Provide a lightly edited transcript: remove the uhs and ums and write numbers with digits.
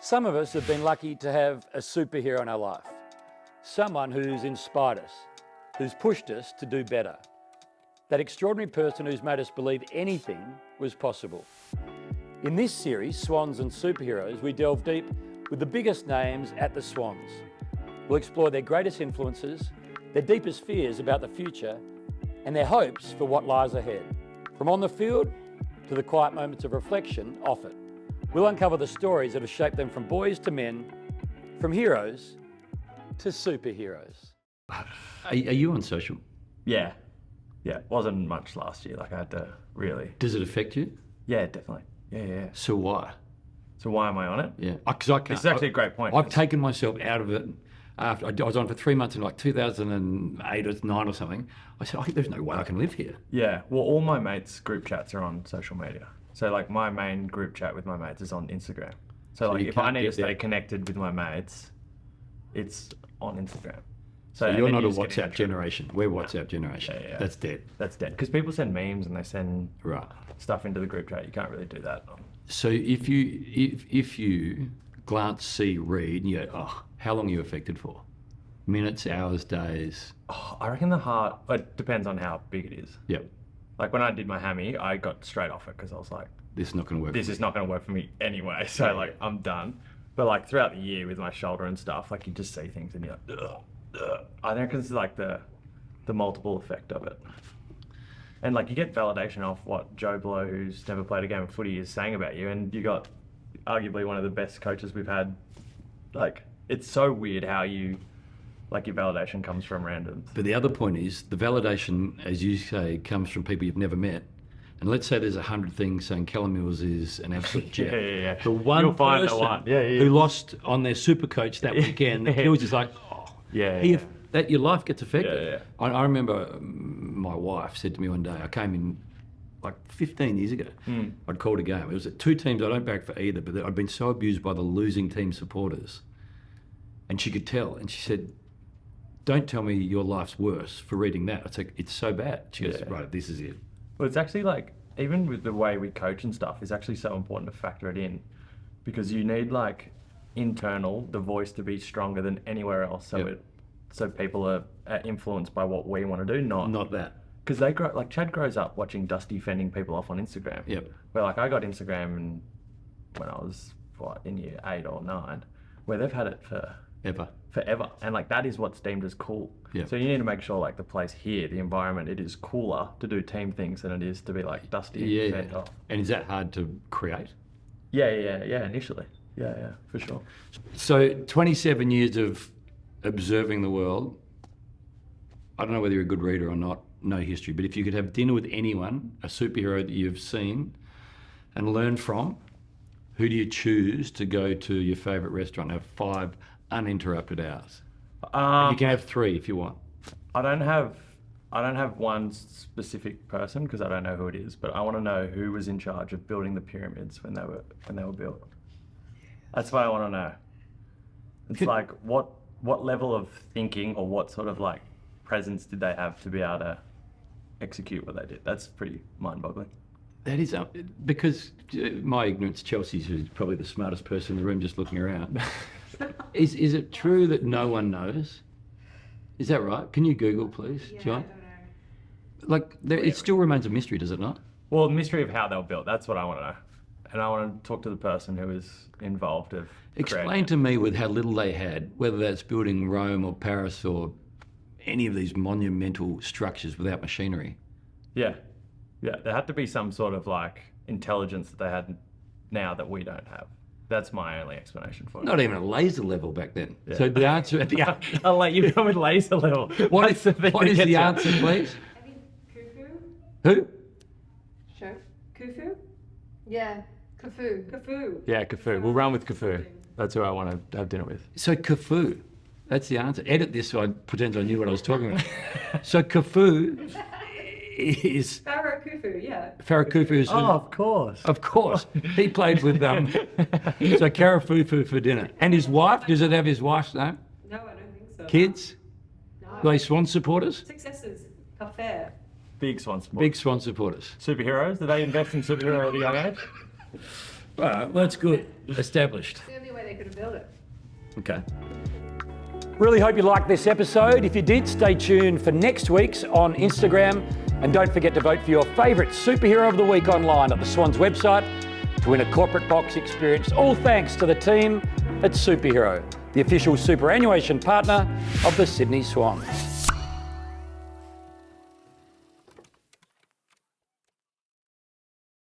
Some of us have been lucky to have a superhero in our life. Someone who's inspired us, who's pushed us to do better. That extraordinary person who's made us believe anything was possible. In this series, Swans and Superheroes, we delve deep with the biggest names at the Swans. We'll explore their greatest influences, their deepest fears about the future, and their hopes for what lies ahead. From on the field to the quiet moments of reflection off it. We'll uncover the stories that have shaped them from boys to men, from heroes to superheroes. Are you on social? Yeah. Wasn't much last year. Like I had to really. Does it affect you? Yeah, definitely. Yeah. So why? So why am I on it? Yeah, because I can't. It's actually a great point. I've taken myself out of it. After I was on for 3 months in like 2008 or 9 or something. I said, there's no way I can live here. Yeah. Well, all my mates' group chats are on social media. So like my main group chat with my mates is on Instagram. So like if I need to stay connected with my mates, it's on Instagram. So you're not a WhatsApp generation. We're WhatsApp generation. Yeah. That's dead. That's dead. Because people send memes and they send stuff into the group chat. You can't really do that. So if you glance, see, read, and you go, how long are you affected for? Minutes, hours, days? I reckon the heart, it depends on how big it is. Yep. Like when I did my hammy, I got straight off it because I was like, this is not going to work. This is not going to work for me anyway. So like, I'm done. But like throughout the year with my shoulder and stuff, like you just see things and you're like, ugh. I think it's like the multiple effect of it. And like you get validation off what Joe Blow, who's never played a game of footy, is saying about you. And you got arguably one of the best coaches we've had. Like, it's so weird how your validation comes from randoms. But the other point is the validation, as you say, comes from people you've never met. And let's say there's 100 things saying Callum is an absolute jet. Yeah. The one You'll find person the one. who lost on their super coach that weekend, he was just like, that your life gets affected. Yeah. I remember my wife said to me one day, I came in like 15 years ago, I'd called a game. It was at two teams I don't back for either, but I'd been so abused by the losing team supporters. And she could tell, and she said, don't tell me your life's worse for reading that. I said, it's so bad. She goes, right, this is it. Well, it's actually like, even with the way we coach and stuff, it's actually so important to factor it in because you need like the voice to be stronger than anywhere else. So people are influenced by what we want to do, not that. Because Chad grows up watching Dusty fending people off on Instagram. Yep. Where like I got Instagram when I was in year 8 or 9, where they've had it forever, and like that is what's deemed as cool. So you need to make sure like the place here, the environment, it is cooler to do team things than it is to be like Dusty fed off. And is that hard to create? Yeah, initially. Yeah, for sure. So 27 years of observing the world. I don't know whether you're a good reader or not, no history, but if you could have dinner with anyone, a superhero that you've seen and learned from, who do you choose to go to your favourite restaurant and have 5 uninterrupted hours? You can have 3 if you want. I don't have one specific person because I don't know who it is, but I want to know who was in charge of building the pyramids when they were built. That's what I want to know. It's like what level of thinking or what sort of like presence did they have to be able to execute what they did? That's pretty mind-boggling. That is, because my ignorance, Chelsea's who's probably the smartest person in the room just looking around. Is it true that no one knows? Is that right? Can you Google, please, John? I don't know. It still remains a mystery, does it not? Well, the mystery of how they were built, that's what I want to know. And I want to talk to the person who was involved of Explain to me with how little they had, whether that's building Rome or Paris or any of these monumental structures without machinery. Yeah, there had to be some sort of like intelligence that they had now that we don't have. That's my only explanation for it. Not even a laser level back then. Yeah. So the answer... I'll let you go with laser level. What is the answer, please? I think Khufu. Who? Sure. Khufu? Yeah, Khufu. Yeah, Khufu. We'll run with Khufu. That's who I want to have dinner with. So Khufu, that's the answer. Edit this so I pretend I knew what I was talking about. So Khufu is... Pharaoh Khufu, yeah. Pharaoh Khufu is... of course. Of course. He played with so Karafufu for dinner. And his wife, does it have his wife's name? No, I don't think so. Kids? No. Are they Swan supporters? Successors. Affair. Big Swan supporters. Big Swan supporters. Superheroes? Did they invest in superhero at a young age? Well, that's good. Established. It's the only way they could have built it. Okay. Really hope you liked this episode. If you did, stay tuned for next week's on Instagram. And don't forget to vote for your favourite superhero of the week online at the Swans website to win a corporate box experience. All thanks to the team at Superhero, the official superannuation partner of the Sydney Swans.